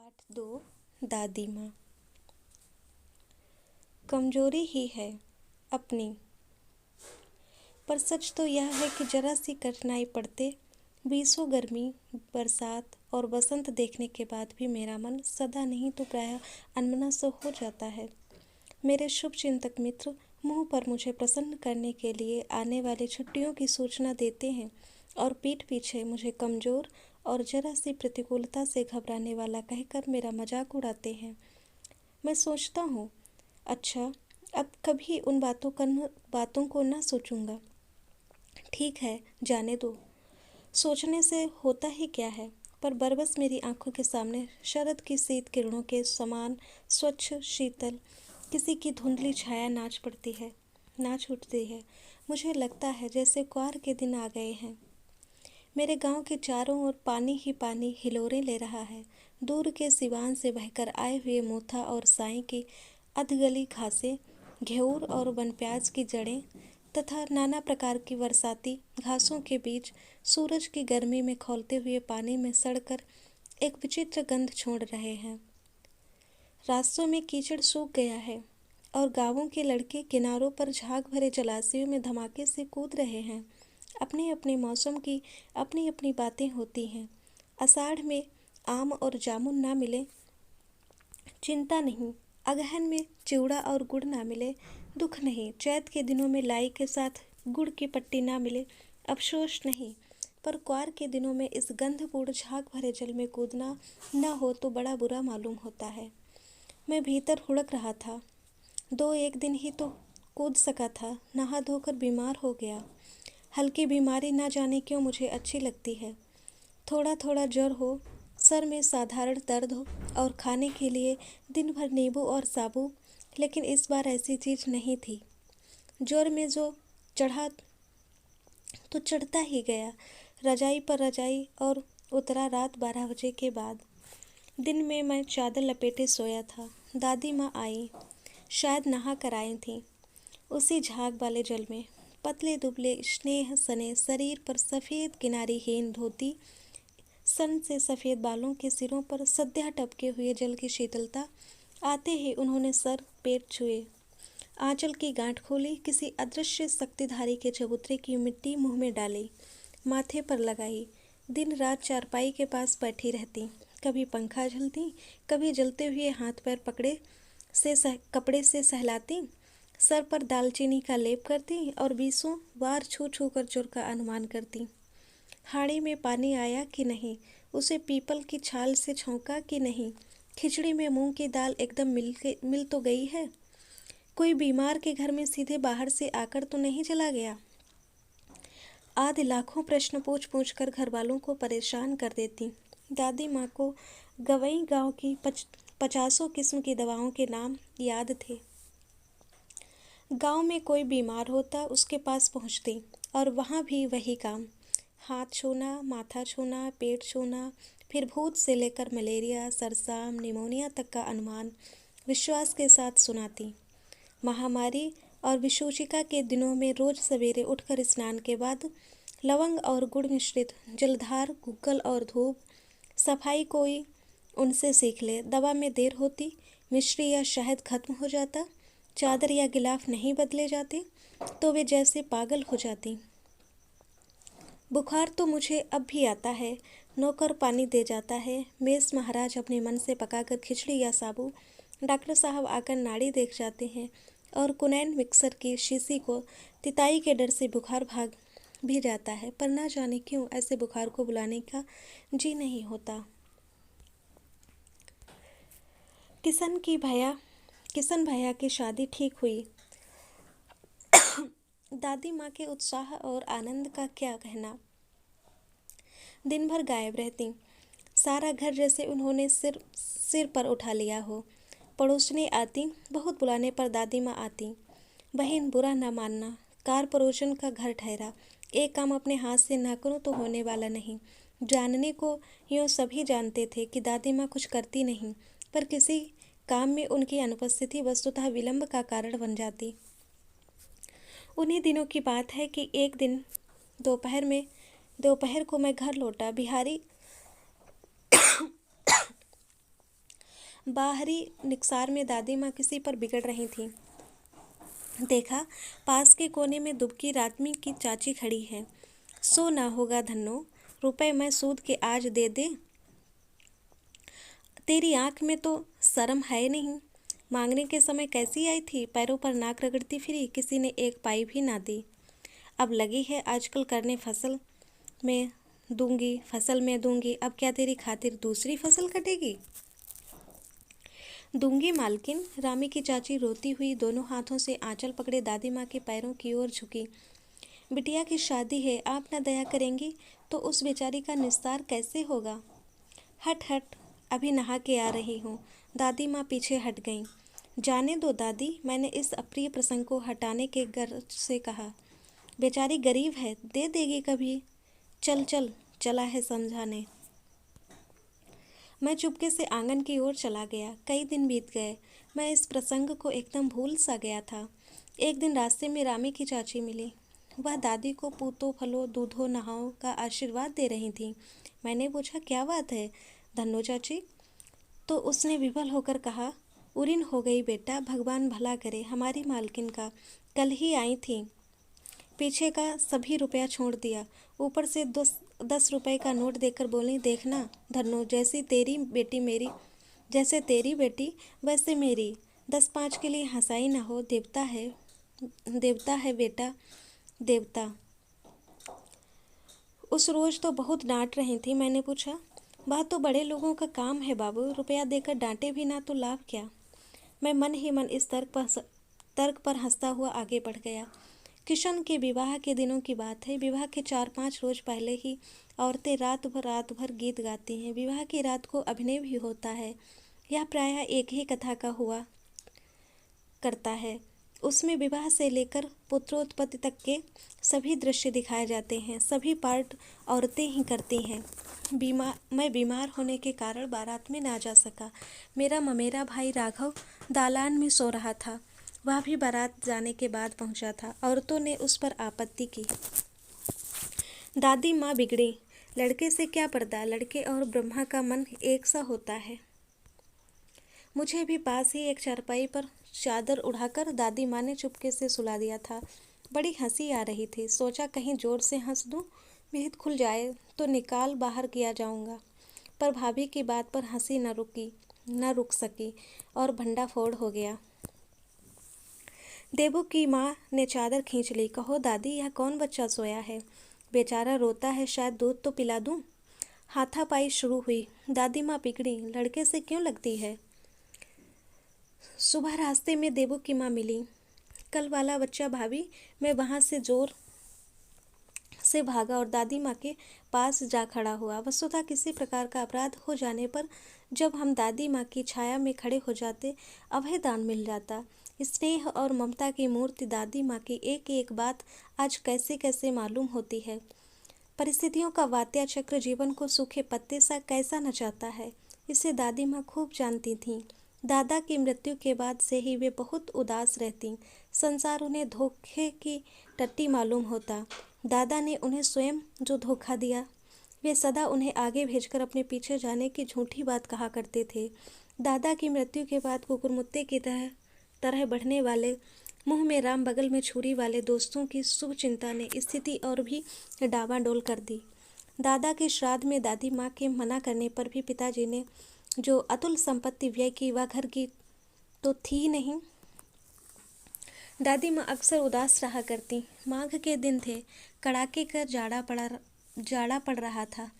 पाठ 2 दादी माँ। कमजोरी ही है अपनी, पर सच तो यह है कि जरा सी कठिनाई पड़ते बीसों गर्मी, बरसात और बसंत देखने के बाद भी मेरा मन सदा नहीं तो प्रायः अनमना सा हो जाता है। मेरे शुभ चिंतक मित्र मुंह पर मुझे प्रसन्न करने के लिए आने वाली छुट्टियों की सूचना देते हैं और पीठ पीछे मुझे कमज़ोर और जरा सी प्रतिकूलता से घबराने वाला कहकर मेरा मजाक उड़ाते हैं। मैं सोचता हूँ, अच्छा अब कभी उन बातों को ना सोचूंगा। ठीक है, जाने दो। सोचने से होता ही क्या है, पर बरबस मेरी आंखों के सामने शरद की शीत किरणों के समान स्वच्छ शीतल किसी की धुंधली छाया नाच उठती है। मुझे लगता है जैसे क्वार के दिन आ गए हैं। मेरे गांव के चारों ओर पानी ही पानी हिलोरें ले रहा है। दूर के सिवान से बहकर आए हुए मोथा और साई की अधगली घासें, घेऊर और वनप्याज की जड़ें तथा नाना प्रकार की बरसाती घासों के बीच सूरज की गर्मी में खौलते हुए पानी में सड़कर एक विचित्र गंध छोड़ रहे हैं। रास्तों में कीचड़ सूख गया है और गांवों के लड़के किनारों पर झाग भरे जलाशयों में धमाके से कूद रहे हैं। अपने अपने मौसम की अपनी अपनी बातें होती हैं। आषाढ़ में आम और जामुन ना मिले, चिंता नहीं। अगहन में चिवड़ा और गुड़ ना मिले, दुख नहीं। चैत के दिनों में लाई के साथ गुड़ की पट्टी ना मिले, अफसोस नहीं। पर क्वार के दिनों में इस गंधपूर्ण झाग भरे जल में कूदना ना हो तो बड़ा बुरा मालूम होता है। मैं भीतर हुड़क रहा था। 2-1 दिन ही तो कूद सका था, नहा धोकर बीमार हो गया। हल्की बीमारी ना जाने क्यों मुझे अच्छी लगती है। थोड़ा थोड़ा ज्वर हो, सर में साधारण दर्द हो और खाने के लिए दिन भर नींबू और साबु, लेकिन इस बार ऐसी चीज़ नहीं थी। ज्वर में जो चढ़ा तो चढ़ता ही गया, रजाई पर रजाई, और उतरा रात 12 बजे के बाद। दिन में मैं चादर लपेटे सोया था। दादी माँ आई, शायद नहा कर आई थी। उसी झाग वाले जल में पतले दुबले स्नेह सने शरीर पर सफ़ेद किनारीहीन धोती, सन से सफ़ेद बालों के सिरों पर सद्या टपके हुए जल की शीतलता। आते ही उन्होंने सर पेट छुए, आंचल की गांठ खोली, किसी अदृश्य शक्तिधारी के चबूतरे की मिट्टी मुंह में डाली, माथे पर लगाई। दिन रात चारपाई के पास बैठी रहती, कभी पंखा झलती, कभी जलते हुए हाथ पैर कपड़े से सहलाती, सर पर दालचीनी का लेप करती और 20 बार छू छू कर ज्वर का अनुमान करती। हाड़ी में पानी आया कि नहीं, उसे पीपल की छाल से छौंका कि नहीं, खिचड़ी में मूंग की दाल एकदम मिल तो गई है, कोई बीमार के घर में सीधे बाहर से आकर तो नहीं चला गया। आधे लाखों प्रश्न पूछ कर घर वालों को परेशान कर देती। दादी माँ को गवई गांव की 50 किस्म की दवाओं के नाम याद थे। गांव में कोई बीमार होता उसके पास पहुंचती और वहां भी वही काम, हाथ छूना, माथा छूना, पेट छूना, फिर भूत से लेकर मलेरिया, सरसाम, निमोनिया तक का अनुमान विश्वास के साथ सुनाती। महामारी और विषूचिका के दिनों में रोज सवेरे उठकर स्नान के बाद लवंग और गुड़ मिश्रित जलधार, गुग्गल और धूप, सफाई कोई उनसे सीख ले। दवा में देर होती, मिश्री या शहद खत्म हो जाता, चादर या गिलाफ नहीं बदले जाते तो वे जैसे पागल हो जाती। बुखार तो मुझे अब भी आता है। नौकर पानी दे जाता है, मेस महाराज अपने मन से पकाकर खिचड़ी या साबू, डॉक्टर साहब आकर नाड़ी देख जाते हैं और कुनैन मिक्सर की शीशी को तिताई के डर से बुखार भाग भी जाता है। पर ना जाने क्यों ऐसे बुखार को बुलाने का जी नहीं होता। किशन भैया की शादी ठीक हुई। दादी माँ के उत्साह और आनंद का क्या कहना। दिन भर गायब रहती, सारा घर जैसे उन्होंने सिर पर उठा लिया हो। पड़ोसने आती, बहुत बुलाने पर दादी माँ आती। बहन बुरा न मानना, कार पड़ोसन का घर ठहरा, एक काम अपने हाथ से ना करो तो होने वाला नहीं। जानने को यूँ सभी जानते थे कि दादी माँ कुछ करती नहीं, पर किसी काम में उनकी अनुपस्थिति वस्तुतः विलंब का कारण बन जाती। उन्हीं दिनों की बात है कि एक दिन दोपहर को मैं घर लौटा। बिहारी बाहरी निकसार में दादी माँ किसी पर बिगड़ रही थीं। देखा, पास के कोने में दुबकी रातमी की चाची खड़ी है। सो ना होगा धन्नो, रुपए मैं सूद के आज दे दे। तेरी आंख में तो शर्म है नहीं। मांगने के समय कैसी आई थी, पैरों पर नाक रगड़ती फिरी, किसी ने एक पाई भी ना दी। अब लगी है आजकल करने फसल में दूंगी। अब क्या तेरी खातिर दूसरी फसल कटेगी? दूंगी मालकिन। रामी की चाची रोती हुई दोनों हाथों से आंचल पकड़े दादी माँ के पैरों की ओर झुकी। बिटिया की शादी है, आप न दया करेंगी तो उस बेचारी का निस्तार कैसे होगा? हट हट, अभी नहा के आ रही हूँ। दादी माँ पीछे हट गईं। जाने दो दादी, मैंने इस अप्रिय प्रसंग को हटाने के गर्ज से कहा। बेचारी गरीब है, दे देगी कभी। चल चल, चला है समझाने। मैं चुपके से आंगन की ओर चला गया। कई दिन बीत गए, मैं इस प्रसंग को एकदम भूल सा गया था। एक दिन रास्ते में रामी की चाची मिली। वह दादी को पूतो फलो दूधो नहाओ का आशीर्वाद दे रही थी। मैंने पूछा, क्या बात है धन्नो चाची? तो उसने विफल होकर कहा, उरिन हो गई बेटा, भगवान भला करे। हमारी मालकिन का कल ही आई थी, पीछे का सभी रुपया छोड़ दिया, ऊपर से 10 रुपए का नोट देकर बोली, देखना धन्नो, जैसे तेरी बेटी वैसे मेरी। 10-5 के लिए हंसाई ना हो, देवता है बेटा, देवता। उस रोज तो बहुत डांट रही थी। मैंने पूछा, वह तो बड़े लोगों का काम है बाबू, रुपया देकर डांटे भी ना तो लाभ क्या? मैं मन ही मन इस तर्क पर हंसता हुआ आगे बढ़ गया। किशन के विवाह के दिनों की बात है। विवाह के 4-5 रोज पहले ही औरतें रात भर गीत गाती हैं। विवाह की रात को अभिनय भी होता है। यह प्रायः एक ही कथा का हुआ करता है। उसमें विवाह से लेकर पुत्रोत्पत्ति तक के सभी दृश्य दिखाए जाते हैं। सभी पार्ट औरतें ही करती हैं। मैं बीमार होने के कारण बारात में ना जा सका। मेरा ममेरा भाई राघव दालान में सो रहा था। वह भी बारात जाने के बाद पहुंचा था। औरतों ने उस पर आपत्ति की। दादी माँ बिगड़ी। लड़के से क्या पर्दा, लड़के और ब्रह्मा का मन एक सा होता है। मुझे भी पास ही एक चारपाई पर चादर उड़ाकर दादी माँ ने चुपके से सुला दिया था। बड़ी हंसी आ रही थी। सोचा कहीं जोर से हंस दूं, विहित खुल जाए तो निकाल बाहर किया जाऊंगा। पर भाभी की बात पर हंसी न रुक सकी और भंडा फोड़ हो गया। देबू की माँ ने चादर खींच ली। कहो दादी, यह कौन बच्चा सोया है? बेचारा रोता है, शायद दूध तो पिला दूं। हाथापाई शुरू हुई। दादी माँ बिगड़ी। लड़के से क्यों लगती है? सुबह रास्ते में देबू की माँ मिली। कल वाला बच्चा भाभी। मैं वहाँ से जोर से भागा और दादी माँ के पास जा खड़ा हुआ। वस्तुतः किसी प्रकार का अपराध हो जाने पर जब हम दादी माँ की छाया में खड़े हो जाते, अभय दान मिल जाता। स्नेह और ममता की मूर्ति दादी माँ की एक एक बात आज कैसे कैसे मालूम होती है। परिस्थितियों का वात्या चक्र जीवन को सूखे पत्ते सा कैसा नचाता है, इसे दादी माँ खूब जानती थीं। दादा की मृत्यु के बाद से ही वे बहुत उदास रहती। संसार उन्हें धोखे की टट्टी मालूम होता। दादा ने उन्हें स्वयं जो धोखा दिया, वे सदा उन्हें आगे भेजकर अपने पीछे जाने की झूठी बात कहा करते थे। दादा की मृत्यु के बाद कुकुरमुत्ते की तरह बढ़ने वाले, मुंह में राम बगल में छुरी वाले दोस्तों की शुभ चिंता ने स्थिति और भी डावाडोल कर दी। दादा के श्राद्ध में दादी माँ के मना करने पर भी पिताजी ने जो अतुल संपत्ति व्यय की, वह घर की तो थी नहीं। दादी माँ अक्सर उदास रहा करती। माघ के दिन थे। कड़ाके का जाड़ा पड़ रहा था।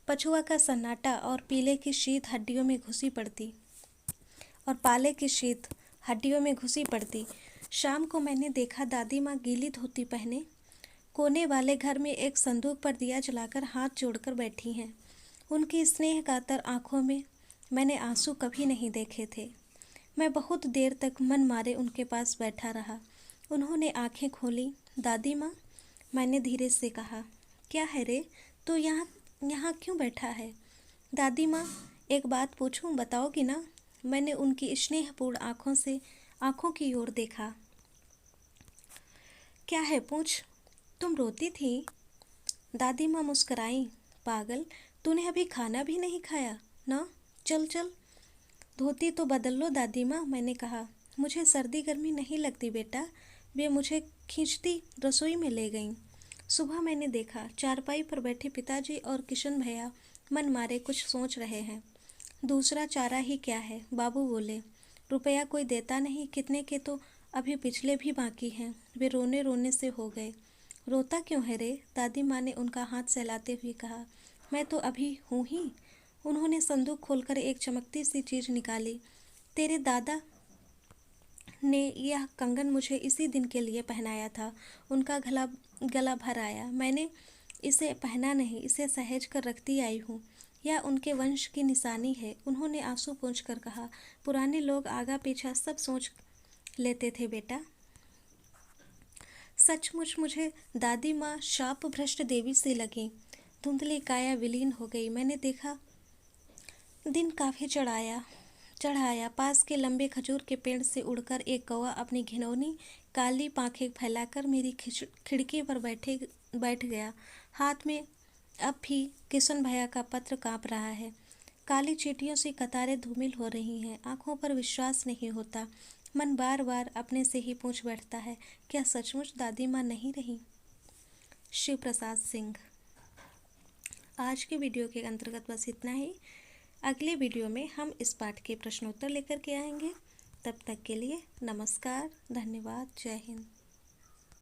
पछुआ का सन्नाटा और पाले की शीत हड्डियों में घुसी पड़ती। शाम को मैंने देखा दादी माँ गीली धोती पहने कोने वाले घर में एक संदूक पर दिया जलाकर हाथ जोड़कर बैठी हैं। उनकी स्नेह कातर आंखों में मैंने आंसू कभी नहीं देखे थे। मैं बहुत देर तक मन मारे उनके पास बैठा रहा। उन्होंने आंखें खोली। दादी माँ, मैंने धीरे से कहा, क्या है रे, तू यहाँ क्यों बैठा है? दादी माँ, एक बात पूछूं, बताओगी ना? मैंने उनकी स्नेहपूर्ण आंखों की ओर देखा। क्या है, पूछ। तुम रोती थी? दादी माँ मुस्कराई। पागल, तूने अभी खाना भी नहीं खाया ना? चल चल। धोती तो बदल लो दादी माँ, मैंने कहा। मुझे सर्दी गर्मी नहीं लगती बेटा। वे मुझे खींचती रसोई में ले गईं। सुबह मैंने देखा चारपाई पर बैठे पिताजी और किशन भैया मन मारे कुछ सोच रहे हैं। दूसरा चारा ही क्या है, बाबू बोले। रुपया कोई देता नहीं, कितने के तो अभी पिछले भी बाकी हैं। वे रोने रोने से हो गए। रोता क्यों है रे, दादी माँ ने उनका हाथ सहलाते हुए कहा। मैं तो अभी हूँ ही। उन्होंने संदूक खोलकर एक चमकती सी चीज़ निकाली। तेरे दादा ने यह कंगन मुझे इसी दिन के लिए पहनाया था। उनका गला भर आया। मैंने इसे पहना नहीं, इसे सहेज कर रखती आई हूँ। यह उनके वंश की निशानी है। उन्होंने आंसू पोंछ कर कहा। पुराने लोग आगा पीछा सब सोच लेते थे बेटा। सचमुच मुझे दादी माँ शाप भ्रष्ट देवी से लगी। धुंधली काया विलीन हो गई। मैंने देखा दिन काफ़ी चढ़ाया। पास के लंबे खजूर के पेड़ से उड़कर एक कौवा अपनी घिनौनी काली पांखें फैलाकर मेरी खिड़की पर बैठ गया। हाथ में अब भी किशन भैया का पत्र कांप रहा है। काली चींटियों से कतारें धूमिल हो रही हैं। आंखों पर विश्वास नहीं होता। मन बार बार अपने से ही पूछ बैठता है, क्या सचमुच दादी माँ नहीं रही? शिव प्रसाद सिंह। आज के वीडियो के अंतर्गत बस इतना ही। अगले वीडियो में हम इस पाठ के प्रश्नोत्तर लेकर के आएंगे। तब तक के लिए नमस्कार, धन्यवाद, जय हिंद।